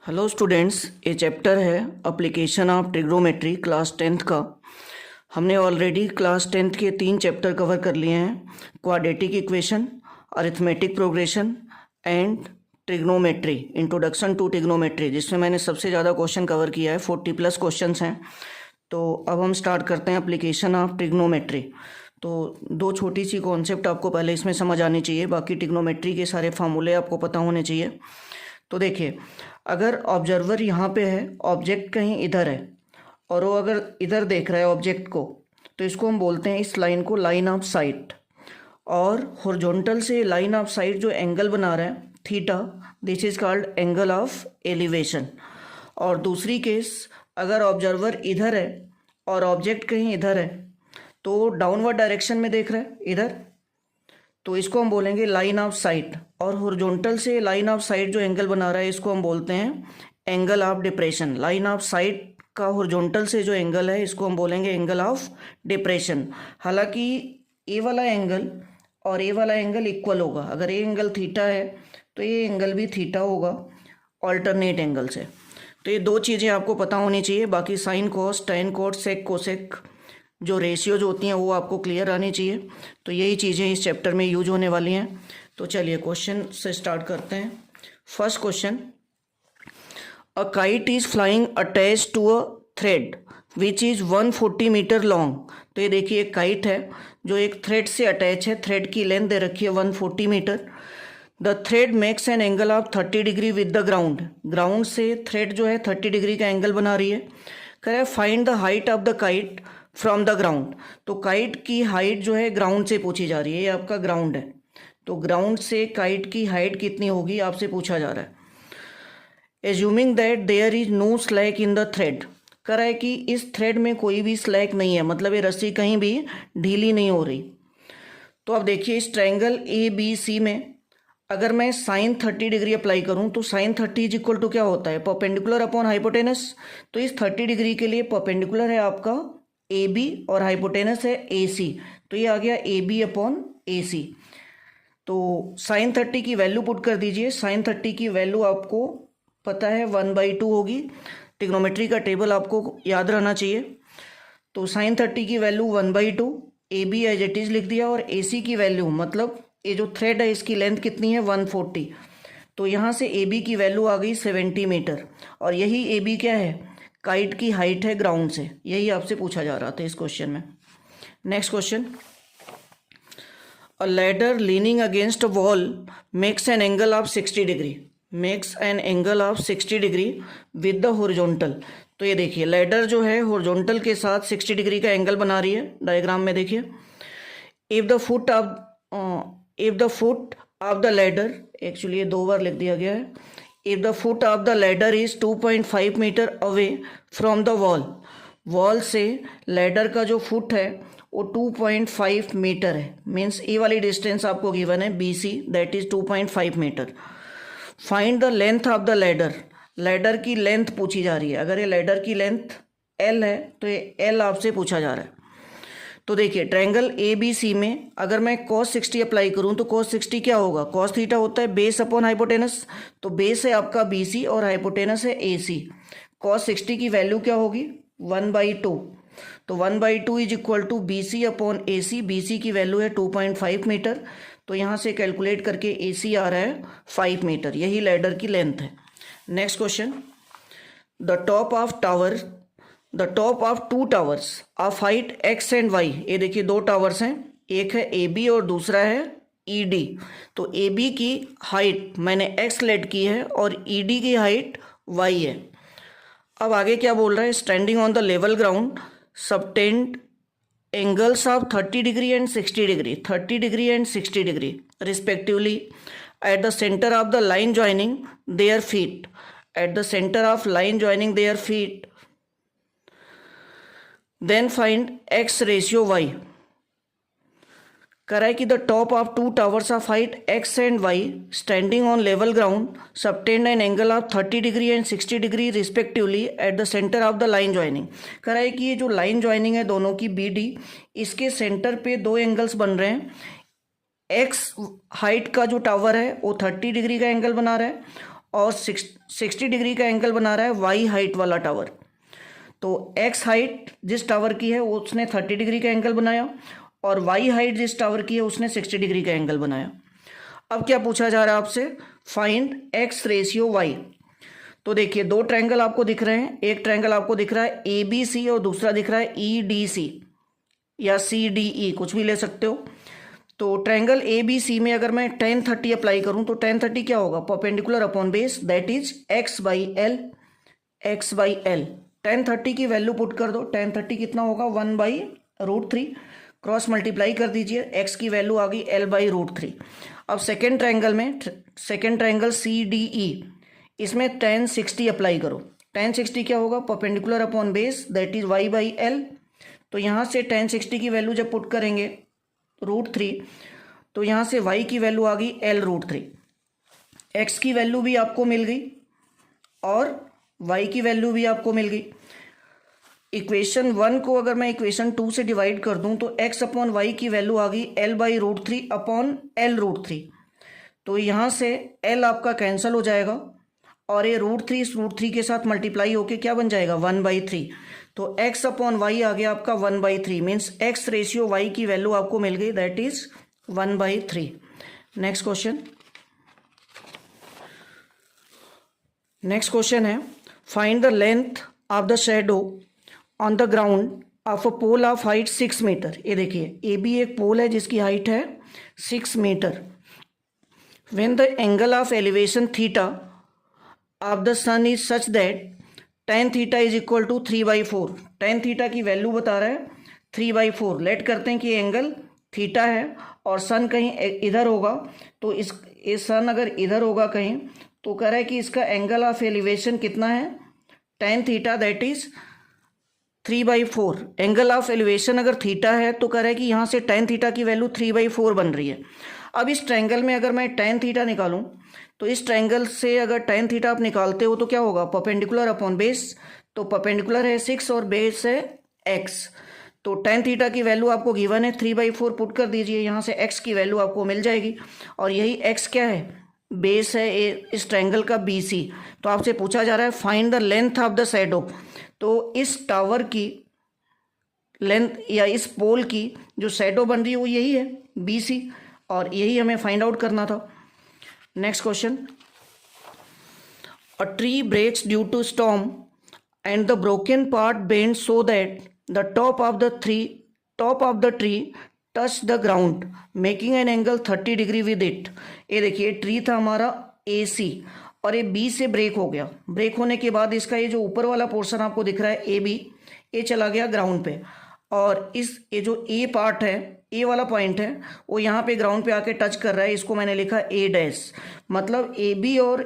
Hello students, ये chapter है application of trigonometry class 10th का। हमने ऑलरेडी क्लास 10th के 3 चैप्टर कवर कर लिए हैं, quadratic equation, arithmetic progression and trigonometry, introduction to trigonometry, जिसमें मैंने सबसे ज़्यादा क्वेश्चन कवर किया है, 40+ क्वेश्चंस हैं। तो अब हम स्टार्ट करते हैं एप्लीकेशन ऑफ ट्रिग्नोमेट्री। तो दो छोटी सी कॉन्सेप्ट आपको पहले इसमें समझ आनी चाहिए, बाकी ट्रिग्नोमेट्री के सारे फार्मूले आपको पता होने चाहिए। तो देखिए, अगर ऑब्जर्वर यहाँ पे है, ऑब्जेक्ट कहीं इधर है और वो अगर इधर देख रहा है ऑब्जेक्ट को, तो इसको हम बोलते हैं, इस लाइन को लाइन ऑफ साइट। और हॉरिजॉन्टल से लाइन ऑफ साइट जो एंगल बना रहा है theta, this is called angle of elevation. और दूसरी केस, अगर ऑब्जर्वर इधर है और ऑब्जेक्ट कहीं इधर है, तो डाउनवर्ड डायरेक्शन में देख रहा है इधर, तो इसको हम बोलेंगे लाइन ऑफ साइट। और हॉरिजॉन्टल से लाइन ऑफ साइट जो एंगल बना रहा है, इसको हम बोलते हैं angle of depression. Line of site का हॉरिजॉन्टल से जो एंगल है, इसको हम बोलेंगे एंगल ऑफ डिप्रेशन। हालांकि ए वाला एंगल और ए वाला एंगल इक्वल होगा। अगर ये एंगल थीटा है तो ये एंगल भी थीटा होगा ऑल्टरनेट एंगल से। तो ये दो चीज़ें आपको पता होनी चाहिए। बाकी sine cos, tan cot, sec cosec जो रेशियोज होती हैं वो आपको क्लियर आनी चाहिए। तो यही चीज़ें इस चैप्टर में यूज होने वाली हैं। तो चलिए क्वेश्चन से स्टार्ट करते हैं। First question, a kite is flying attached to a thread which is 140 metre long. तो ये देखिए, एक काइट है जो एक थ्रेड से अटैच है। थ्रेड की लेंथ दे रखी है 140 metre. The thread makes an angle of 30 degree with the ground. Ground से थ्रेड जो है 30 डिग्री का एंगल बना रही है। कह रहा है find the height of the kite from the ground. तो काइट की हाइट जो है ग्राउंड से पूछी जा रही है। ये आपका ग्राउंड है, तो ग्राउंड से काइट की हाइट कितनी होगी आपसे पूछा जा रहा है। Assuming that there is no slack in the thread. कह रहा है कि इस थ्रेड में कोई भी स्लैक नहीं है, मतलब ये रस्सी कहीं भी ढीली नहीं हो रही। तो अब देखिए, इस ट्रायंगल ए बी सी में अगर मैं साइन 30 डिग्री अप्लाई करूं, तो साइन 30 इज इक्वल टू क्या होता है, परपेंडिकुलर अपॉन हाइपोटेनस। तो इस 30 डिग्री के लिए परपेंडिकुलर है आपका ए बी और हाइपोटेनस है ए सी। तो ये आ गया ए बी अपॉन ए सी। तो साइन 30 की वैल्यू पुट कर दीजिए। साइन 30 की वैल्यू आपको पता है 1/2 होगी। ट्रिग्नोमेट्री का टेबल आपको याद रहना चाहिए। तो साइन 30 की value 1/2, A B as it is लिख दिया, और ए सी की वैल्यू, मतलब ये जो थ्रेड है इसकी लेंथ कितनी है 140। तो यहाँ से ए बी की वैल्यू आ गई 70 मीटर। और यही ए बी क्या है, काइट की हाइट है ग्राउंड से। यही आपसे पूछा जा रहा था इस क्वेश्चन में। Next question, a ladder leaning against a wall makes an angle of 60 degree. Makes an angle of 60 degree with the horizontal. तो ये देखिए, लैडर जो है हॉरिजॉन्टल के साथ 60 डिग्री का एंगल बना रही है। डायग्राम में देखिए, if the foot of the ladder, actually ये 2 बार लिख दिया गया है। If the foot of the ladder is 2.5 metre away from the wall. Wall से लैडर का जो फुट है वो 2.5 मीटर है। मीन्स ए वाली डिस्टेंस आपको गिवन है B C, that is 2.5 metre. Find the length of the ladder. Ladder की लेंथ पूछी जा रही है। अगर ये लैडर की लेंथ एल है तो ये एल आपसे पूछा जा रहा है। तो देखिए, ट्रायंगल ए बी सी में अगर मैं cos 60 अप्लाई करूं, तो cos 60 क्या होगा, cos थीटा होता है बेस अपॉन हाइपोटेनस। तो बेस है आपका बी सी और हाइपोटेनस है ए सी। cos 60 की वैल्यू क्या होगी 1/2। तो 1/2 is equal to B C upon A C. B C की वैल्यू है 2.5 मीटर। तो यहाँ से कैलकुलेट करके ए सी आ रहा है 5 मीटर। यही लैडर की लेंथ है। Next question, the top of 2 towers of height X and Y. ये देखिए, 2 टावर्स हैं, एक है ए बी और दूसरा है ई डी। तो ए बी की हाइट मैंने एक्स लेट की है और ई डी की हाइट वाई है। अब आगे क्या बोल रहा है, standing on the level ground subtend angles of 30 degree and 60 degree, 30 degree and 60 degree respectively at the centre of the line joining their feet. At the centre of line joining their feet, then find X ratio Y. कह रहा है कि the top of 2 towers of height X and Y standing on level ground subtend an angle of 30 degree and 60 degree respectively at the centre of the line joining. कह रहा है कि ये जो लाइन ज्वाइनिंग है दोनों की बी डी, इसके सेंटर पे 2 एंगल्स बन रहे हैं। एक्स हाइट का जो टावर है वो 30 डिग्री का एंगल बना रहा है और 60 डिग्री का एंगल बना रहा है वाई हाइट वाला टावर। तो एक्स हाइट जिस टावर की है उसने 30 डिग्री का एंगल बनाया और वाई हाइट जिस टावर की है उसने 60 डिग्री का एंगल बनाया। अब क्या पूछा जा रहा है आपसे, फाइंड एक्स रेशियो वाई। तो देखिए दो ट्रायंगल आपको दिख रहे हैं, एक ट्रायंगल आपको दिख रहा है ए बी सी और दूसरा दिख रहा है ई डी सी या सी डी ई, कुछ भी ले सकते हो। तो ट्रायंगल ए बी सी में अगर मैं tan 30 अप्लाई करूं तो tan 30 क्या होगा, perpendicular upon base that is x by L, x by L. tan 30 की वैल्यू पुट कर दो, tan 30 कितना होगा 1/√3, क्रॉस मल्टीप्लाई कर दीजिए, x की वैल्यू आ गई l/√3। अब सेकेंड ट्रायंगल में, second triangle C D E, इसमें tan 60 अप्लाई करो। tan 60 क्या होगा, perpendicular upon base that is y/l। तो यहाँ से tan 60 की वैल्यू जब पुट करेंगे √3 तो यहाँ से y की वैल्यू आ गई l√3, x की वैल्यू भी आपको मिल गई और y की वैल्यू भी आपको मिल गई। इक्वेशन 1 को अगर मैं इक्वेशन 2 से डिवाइड कर दूं तो x अपॉन वाई की वैल्यू आ गई l/√3 अपॉन l√3। तो यहाँ से l आपका कैंसिल हो जाएगा और ये √3 इस √3 के साथ मल्टीप्लाई होके क्या बन जाएगा 1/3। तो x अपॉन वाई आ गया आपका 1/3, मीन्स x रेशियो y की वैल्यू आपको मिल गई that is 1/3। Next question, next question है find the length of the shadow on the ground of a pole of height 6 meter. ये देखिए ए बी एक पोल है जिसकी हाइट है 6 metre. When the angle of elevation theta of the sun is such that tan theta is equal to 3/4। tan theta की value बता रहा है 3/4। लेट करते हैं कि एंगल थीटा है और सन कहीं इधर होगा, तो ये सन अगर इधर होगा कहीं तो कह रहा है कि इसका एंगल ऑफ एलिवेशन कितना है tan theta that is 3/4। Angle of elevation अगर थीटा है तो कह रहा है कि यहाँ से tan थीटा की वैल्यू 3/4 बन रही है। अब इस ट्रायंगल में अगर मैं tan थीटा निकालूं तो इस ट्रायंगल से अगर tan थीटा आप निकालते हो तो क्या होगा, परपेंडिकुलर अपॉन बेस। तो परपेंडिकुलर है 6 और बेस है x। तो tan थीटा की वैल्यू आपको गिवन है 3/4, पुट कर दीजिए, यहाँ से x की वैल्यू आपको मिल जाएगी और यही x क्या है, बेस है इस ट्रायंगल का BC। तो आपसे पूछा जा रहा है find the length of the shadow. तो इस टावर की लेंथ या इस पोल की जो शैडो बन रही है वो यही है BC और यही हमें फाइंड आउट करना था। Next question, a tree breaks due to storm and the broken part bends so that the top of the tree touch the ground making an angle 30 degree with it. ये देखिए tree था हमारा AC और ये B से break हो गया। Break होने के बाद इसका ये जो ऊपर वाला पोर्शन आपको दिख रहा है AB, ये चला गया ग्राउंड पे और ये जो A पार्ट है, A वाला पॉइंट है, वो यहाँ पे ग्राउंड पे आके टच कर रहा है। इसको मैंने लिखा A', मतलब AB और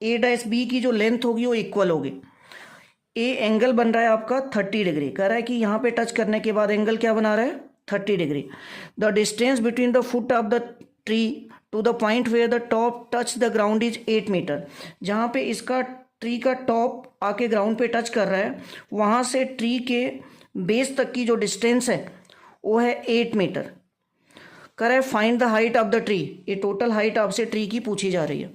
A'(B) की जो लेंथ होगी वो इक्वल होगी। A एंगल बन रहा है आपका 30 डिग्री, कह रहा है कि यहाँ पे टच करने के बाद एंगल क्या बना रहा है 30 degree. The distance between the foot of the tree to the point where the top touch the ground is 8 metre. जहाँ पे इसका ट्री का टॉप आके ग्राउंड पे टच कर रहा है वहाँ से ट्री के बेस तक की जो डिस्टेंस है वो है 8 मीटर। कह रहा है find the height of the tree. ये टोटल हाइट आपसे ट्री की पूछी जा रही है।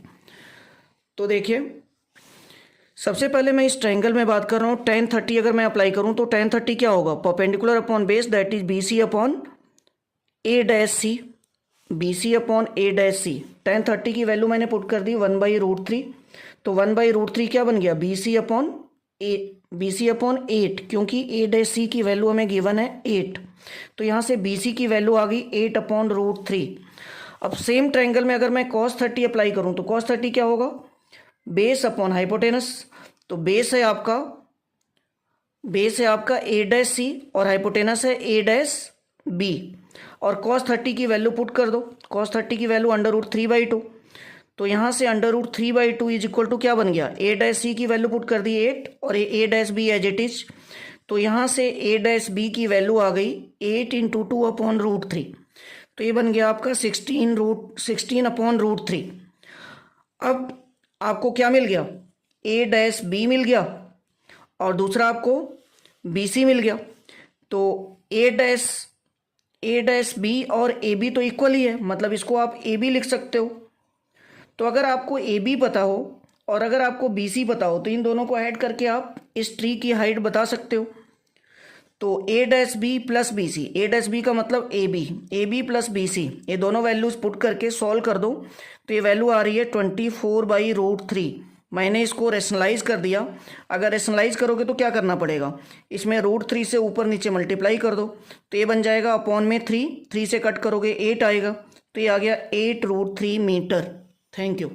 तो देखिए सबसे पहले मैं इस ट्रायंगल में बात कर रहा हूँ, tan 30 अगर मैं अप्लाई करूँ तो tan 30 क्या होगा, perpendicular upon base that is BC upon A'(C), BC upon A'(C। tan 30 की वैल्यू मैंने पुट कर दी 1/√3। तो 1/√3 क्या बन गया, BC अपॉन 8, क्योंकि A'(C) की वैल्यू हमें गिवन है 8। तो यहाँ से BC की वैल्यू आ गई 8/√3। अब सेम ट्रायंगल में अगर मैं cos 30 अप्लाई करूँ तो cos 30 क्या होगा, बेस अपॉन हाइपोटेनस। तो बेस है आपका A'(C) और हाइपोटेनस है A'(B) और cos 30 की वैल्यू पुट कर दो। cos 30 की वैल्यू √3/2। तो यहाँ से √3/2 इज इक्वल टू क्या बन गया, A'(C) की वैल्यू पुट कर दी 8 और A'(B) एज इट इज। तो यहाँ से A'(B) की वैल्यू आ गई 8 × 2/√3। तो ये बन गया आपका 16/√3। अब आपको क्या मिल गया, A'(B) मिल गया और दूसरा आपको BC मिल गया। तो A'(B) और AB तो इक्वल ही है, मतलब इसको आप AB लिख सकते हो। तो अगर आपको AB पता हो और अगर आपको BC पता हो तो इन दोनों को ऐड करके आप इस ट्री की हाइट बता सकते हो। तो A-B प्लस BC, A-B का मतलब AB प्लस BC, ये दोनों वैल्यूज पुट करके सॉल्व कर दो तो ये वैल्यू आ रही है 24/√3। मैंने इसको रेशनलाइज कर दिया। अगर रेशनलाइज करोगे तो क्या करना पड़ेगा, इसमें √3 से ऊपर नीचे मल्टीप्लाई कर दो तो ये बन जाएगा अपॉन में 3 से कट करोगे 8 आएगा, तो ये आ गया 8√3 मीटर। Thank you.